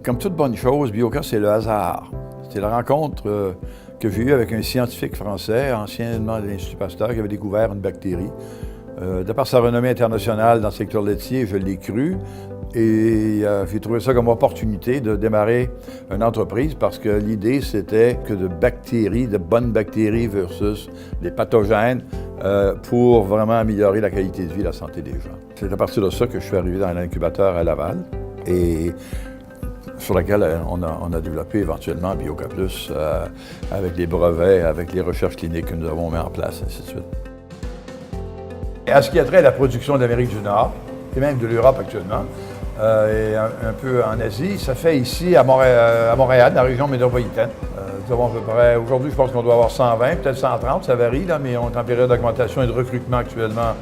Comme toute bonne chose, Bioca, c'est le hasard. C'est la rencontre que j'ai eue avec un scientifique français, anciennement de l'Institut Pasteur, qui avait découvert une bactérie. De par sa renommée internationale dans le secteur laitier, je l'ai cru. Et j'ai trouvé ça comme opportunité de démarrer une entreprise parce que l'idée, c'était que de bactéries, de bonnes bactéries versus des pathogènes pour vraiment améliorer la qualité de vie et la santé des gens. C'est à partir de ça que je suis arrivé dans l'incubateur à Laval et sur laquelle on a développé éventuellement Bioca Plus avec les brevets, avec les recherches cliniques que nous avons mis en place, ainsi de suite. Et à ce qui a trait à la production d'Amérique du Nord, et même de l'Europe actuellement, et un peu en Asie, ça fait ici à Montréal, dans la région métropolitaine. Nous avons à peu près, aujourd'hui je pense qu'on doit avoir 120, peut-être 130, ça varie, là, mais on est en période d'augmentation et de recrutement actuellement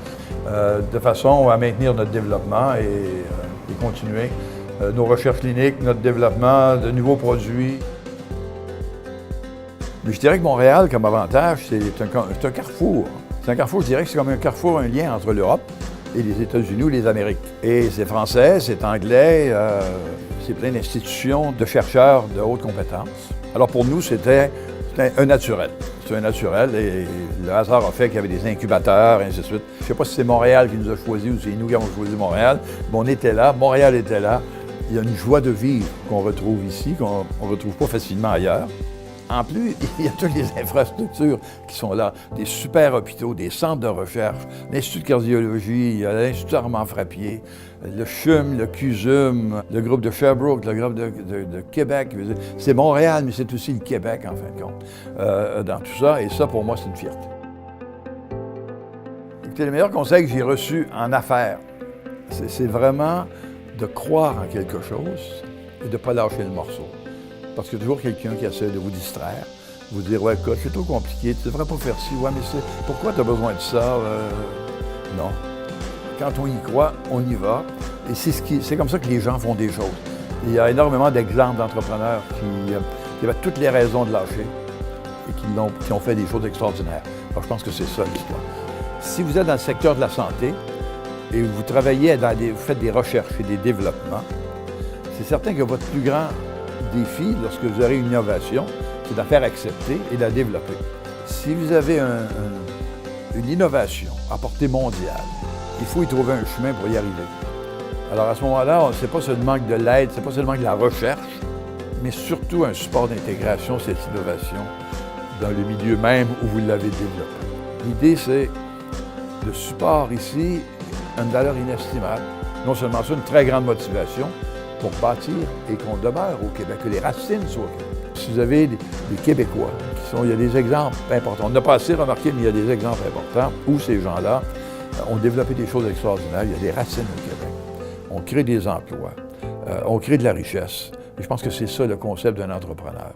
de façon à maintenir notre développement et continuer nos recherches cliniques, notre développement de nouveaux produits. Mais je dirais que Montréal, comme avantage, c'est un carrefour. C'est un carrefour, je dirais que c'est comme un carrefour, un lien entre l'Europe et les États-Unis ou les Amériques. Et c'est français, c'est anglais, c'est plein d'institutions, de chercheurs de haute compétence. Alors pour nous, c'était un naturel. C'est un naturel et le hasard a fait qu'il y avait des incubateurs, et ainsi de suite. Je ne sais pas si c'est Montréal qui nous a choisis ou c'est nous qui avons choisi Montréal, mais on était là, Montréal était là. Il y a une joie de vivre qu'on retrouve ici, qu'on ne retrouve pas facilement ailleurs. En plus, il y a toutes les infrastructures qui sont là, des super hôpitaux, des centres de recherche, l'Institut de cardiologie, il y a l'Institut Armand Frappier, le CHUM, le CUSUM, le groupe de Sherbrooke, le groupe de Québec. C'est Montréal, mais c'est aussi le Québec, en fin de compte, dans tout ça. Et ça, pour moi, c'est une fierté. Écoutez, le meilleur conseil que j'ai reçu en affaires, c'est vraiment de croire en quelque chose et de ne pas lâcher le morceau. Parce qu'il y a toujours quelqu'un qui essaie de vous distraire, vous dire « Ouais, écoute, c'est trop compliqué, tu ne devrais pas faire ci, ouais, mais pourquoi tu as besoin de ça? » Non. Quand on y croit, on y va. Et c'est comme ça que les gens font des choses. Il y a énormément d'exemples d'entrepreneurs qui avaient toutes les raisons de lâcher et qui ont fait des choses extraordinaires. Alors, je pense que c'est ça l'histoire. Si vous êtes dans le secteur de la santé et vous travaillez vous faites des recherches et des développements, c'est certain que votre plus grand défi, lorsque vous aurez une innovation, c'est de la faire accepter et de la développer. Si vous avez une innovation à portée mondiale, il faut y trouver un chemin pour y arriver. Alors à ce moment-là, c'est pas seulement de l'aide, c'est pas seulement de la recherche, mais surtout un support d'intégration de cette innovation dans le milieu même où vous l'avez développée. L'idée, c'est le support ici a une valeur inestimable. Non seulement ça, une très grande motivation pour bâtir et qu'on demeure au Québec, que les racines soient au Québec. Si vous avez des Québécois, il y a des exemples importants. On n'a pas assez remarqué, mais il y a des exemples importants où ces gens-là ont développé des choses extraordinaires. Il y a des racines au Québec. On crée des emplois, on crée de la richesse. Et je pense que c'est ça le concept d'un entrepreneur.